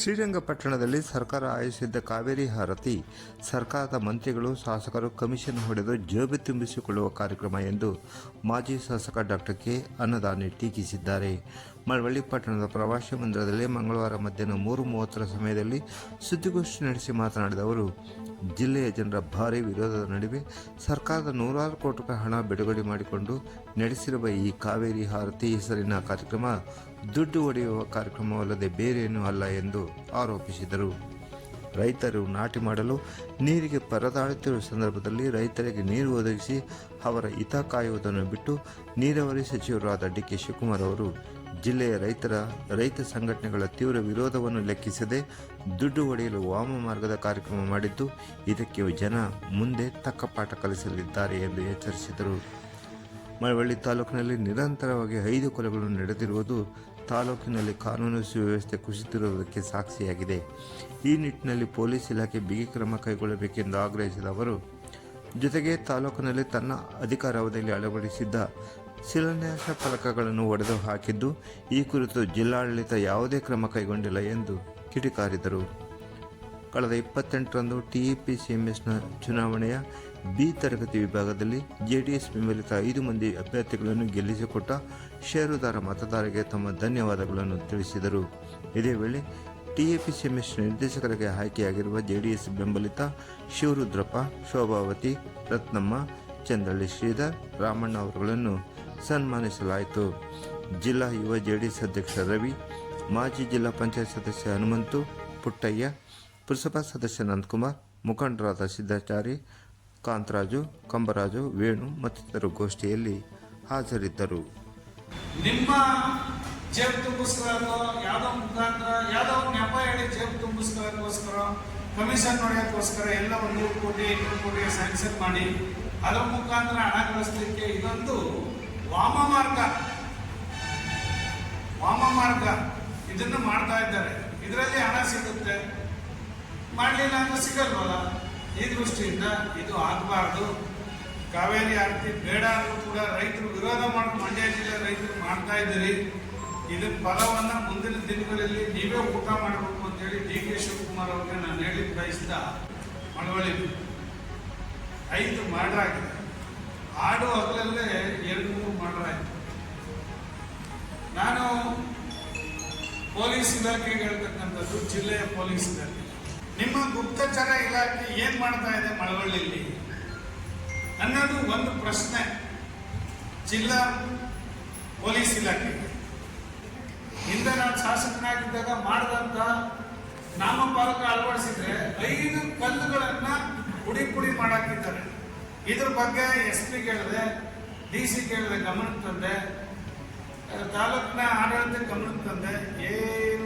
ಶ್ರೀರಂಗಪಟ್ಟಣದಲ್ಲಿ ಸರ್ಕಾರ ಆಯೋಜಿಸಿದ್ದ ಕಾವೇರಿ ಹಾರತಿ ಸರ್ಕಾರದ ಮಂತ್ರಿಗಳು ಶಾಸಕರು ಕಮಿಷನ್ ಹೊಡೆದು ಜೇಬು ತುಂಬಿಸಿಕೊಳ್ಳುವ ಕಾರ್ಯಕ್ರಮ ಎಂದು ಮಾಜಿ ಶಾಸಕ ಡಾಕ್ಟರ್ ಕೆ ಅನ್ನದಾನಿ ಟೀಕಿಸಿದ್ದಾರೆ. ಮಳವಳ್ಳಿ ಪಟ್ಟಣದ ಪ್ರವಾಸಿ ಮಂದಿರದಲ್ಲಿ ಮಂಗಳವಾರ ಮಧ್ಯಾಹ್ನ 3:30 ಸಮಯದಲ್ಲಿ ಸುದ್ದಿಗೋಷ್ಠಿ ನಡೆಸಿ ಮಾತನಾಡಿದ ಅವರು, ಜಿಲ್ಲೆಯ ಜನರ ಭಾರೀ ವಿರೋಧದ ನಡುವೆ ಸರ್ಕಾರದ 100 ಕೋಟಿ ರೂಪಾಯಿ ಹಣ ಬಿಡುಗಡೆ ಮಾಡಿಕೊಂಡು ನಡೆಸಿರುವ ಈ ಕಾವೇರಿ ಹಾರತಿ ಹೆಸರಿನ ಕಾರ್ಯಕ್ರಮ ದುಡ್ಡು ಹೊಡೆಯುವ ಕಾರ್ಯಕ್ರಮವಲ್ಲದೆ ಬೇರೇನೂ ಅಲ್ಲ ಎಂದು ಆರೋಪಿಸಿದರು. ರೈತರು ನಾಟಿ ಮಾಡಲು ನೀರಿಗೆ ಪರದಾಡುತ್ತಿರುವ ಸಂದರ್ಭದಲ್ಲಿ ರೈತರಿಗೆ ನೀರು ಒದಗಿಸಿ ಅವರ ಹಿತ ಕಾಯುವುದನ್ನು ಬಿಟ್ಟು ನೀರಾವರಿ ಸಚಿವರಾದ ಡಿ.ಕೆ. ಶಿವಕುಮಾರ್ ಅವರು ಜಿಲ್ಲೆಯ ರೈತ ಸಂಘಟನೆಗಳ ತೀವ್ರ ವಿರೋಧವನ್ನು ಲೆಕ್ಕಿಸದೆ ದುಡ್ಡು ಹೊಡೆಯಲು ವಾಮಮಾರ್ಗದ ಕಾರ್ಯಕ್ರಮ ಮಾಡಿದ್ದು, ಇದಕ್ಕೆ ಜನ ಮುಂದೆ ತಕ್ಕ ಪಾಠ ಕಲಿಸಲಿದ್ದಾರೆ ಎಂದು ಎಚ್ಚರಿಸಿದರು. ಮಳವಳ್ಳಿ ತಾಲೂಕಿನಲ್ಲಿ ನಿರಂತರವಾಗಿ 5 ಕೊಲೆಗಳು ನಡೆದಿರುವುದು ತಾಲೂಕಿನಲ್ಲಿ ಕಾನೂನು ಸುವ್ಯವಸ್ಥೆ ಕುಸಿತಿರುವುದಕ್ಕೆ ಸಾಕ್ಷಿಯಾಗಿದೆ. ಈ ನಿಟ್ಟಿನಲ್ಲಿ ಪೊಲೀಸ್ ಇಲಾಖೆ ಬಿಗಿ ಕ್ರಮ ಕೈಗೊಳ್ಳಬೇಕೆಂದು ಆಗ್ರಹಿಸಿದ ಅವರು, ಜೊತೆಗೆ ತಾಲೂಕಿನಲ್ಲಿ ತನ್ನ ಅಧಿಕಾರಾವಧಿಯಲ್ಲಿ ಅಳವಡಿಸಿದ್ದ ಶಿಲಾನ್ಯಾಸ ಫಲಕಗಳನ್ನು ಒಡೆದು ಹಾಕಿದ್ದು, ಈ ಕುರಿತು ಜಿಲ್ಲಾಡಳಿತ ಯಾವುದೇ ಕ್ರಮ ಕೈಗೊಂಡಿಲ್ಲ ಎಂದು ಕಿಡಿಕಾರಿದರು. ಕಳೆದ 28ರಂದು TAPCMSನ ಚುನಾವಣೆಯ ಬಿ ತರಗತಿ ವಿಭಾಗದಲ್ಲಿ ಜೆಡಿಎಸ್ ಬೆಂಬಲಿತ 5 ಮಂದಿ ಅಭ್ಯರ್ಥಿಗಳನ್ನು ಗೆಲ್ಲಿಸಿಕೊಟ್ಟ ಷೇರುದಾರ ಮತದಾರರಿಗೆ ತಮ್ಮ ಧನ್ಯವಾದಗಳನ್ನು ತಿಳಿಸಿದರು. ಇದೇ ವೇಳೆ TAPCMS ನಿರ್ದೇಶಕರಿಗೆ ಆಯ್ಕೆಯಾಗಿರುವ ಜೆಡಿಎಸ್ ಬೆಂಬಲಿತ ಶಿವರುದ್ರಪ್ಪ, ಶೋಭಾವತಿ, ರತ್ನಮ್ಮ, ಚಂದ್ರಳ್ಳಿ ಶ್ರೀಧರ್, ರಾಮಣ್ಣ ಅವರುಗಳನ್ನು ಸನ್ಮಾನಿಸಲಾಯಿತು. ಜಿಲ್ಲಾ ಯುವ ಜೆಡಿಎಸ್ ಅಧ್ಯಕ್ಷ ರವಿ, ಮಾಜಿ ಜಿಲ್ಲಾ ಪಂಚಾಯತ್ ಸದಸ್ಯ ಹನುಮಂತು, ಪುಟ್ಟಯ್ಯ, ಪುರಸಭಾ ಸದಸ್ಯ ನಂದಕುಮಾರ್, ಮುಖಂಡರಾದ ಸಿದ್ದಾಚಾರಿ, ಕಾಂತರಾಜು, ಕಂಬರಾಜು, ವೇಣು ಮತ್ತಿತರರು ಗೋಷ್ಠಿಯಲ್ಲಿ ಹಾಜರಿದ್ದರು. ನಿಮ್ಮ ಜೇಬು ತುಂಬಿಸ್ಕೊಳ್ಳೋದು ಯಾವುದೋ ಮುಖಾಂತರ ಯಾವುದೋ ನೆಪ ಹೇಳಿ ಜೇಬು ತುಂಬಿಸ್ಕೊಳ್ಳೋಕ್ಕೋಸ್ಕರ ಕಮಿಷನ್ ನೋಡೋಕ್ಕೋಸ್ಕರ ಎಲ್ಲ 1 ಕೋಟಿ 2 ಕೋಟಿ ಸ್ಯಾಂಕ್ಷನ್ ಮಾಡಿ ಅದರ ಮುಖಾಂತರ ಹಣ ಗಳಿಸಲಿಕ್ಕೆ ಇದೊಂದು ವಾಮಮಾರ್ಗ ಇದನ್ನು ಮಾಡ್ತಾ ಇದ್ದಾರೆ. ಇದರಲ್ಲಿ ಹಣ ಸಿಗುತ್ತೆ, ಮಾಡಲಿಲ್ಲ ಅಂದ್ರೆ ಸಿಗಲ್ವಲ್ಲ. ಈ ದೃಷ್ಟಿಯಿಂದ ಇದು ಆಗಬಾರ್ದು. ಕಾವೇರಿ ಆರತಿ ಬೇಡ ಅಂದ್ರೂ ಕೂಡ ರೈತರು ವಿರೋಧ ಮಾಡಿ ಮಂಡ್ಯ ಜಿಲ್ಲೆ ರೈತರು ಮಾಡ್ತಾ ಇದ್ದೀರಿ. ಇದರ ಫಲವನ್ನು ಮುಂದಿನ ದಿನಗಳಲ್ಲಿ ನೀವೇ ಊಟ ಮಾಡಬೇಕು ಅಂತೇಳಿ ಡಿ.ಕೆ. ಶಿವಕುಮಾರ್ ಅವ್ರಿಗೆ ನಾನು ಹೇಳಿ ಬಯಸಿದ ಮಳವಳ್ಳಿ 5 ಮರ್ಡರ್ ಆಗಿದೆ. ಆಡು ಹಗಲಲ್ಲೇ 2-3 ಮರ್ಡರ್ ಆಯಿತು. ನಾನು ಪೊಲೀಸ್ ಇಲಾಖೆಗೆ ಹೇಳ್ತಕ್ಕಂಥದ್ದು, ಜಿಲ್ಲೆಯ ಪೊಲೀಸ್ ಇಲಾಖೆ, ನಿಮ್ಮ ಗುಪ್ತಚರ ಇಲಾಖೆ ಏನ್ ಮಾಡ್ತಾ ಇದೆ ಮಳವಳ್ಳಿಯಲ್ಲಿ ಅನ್ನೋದು ಒಂದು ಪ್ರಶ್ನೆ ಜಿಲ್ಲಾ ಪೊಲೀಸ್ ಇಲಾಖೆಗೆ. ಹಿಂದೆ ನಾನು ಶಾಸಕನಾಗಿದ್ದಾಗ ಮಾಡಿದಂತ ನಾಮಫಲಕ ಅಳವಡಿಸಿದ್ರೆ 5 ಕಲ್ಲುಗಳನ್ನ ಪುಡಿ ಮಾಡಾಕಿದ್ದಾರೆ. ಇದ್ರ ಬಗ್ಗೆ SP ಕೇಳಿದೆ, DC ಕೇಳಿದೆ, ಗಮನಕ್ಕೆ ತಂದೆ, ತಾಲೂಕಿನ ಆಡಳಿತ ಗಮನಕ್ಕೆ ತಂದೆ, ಏನು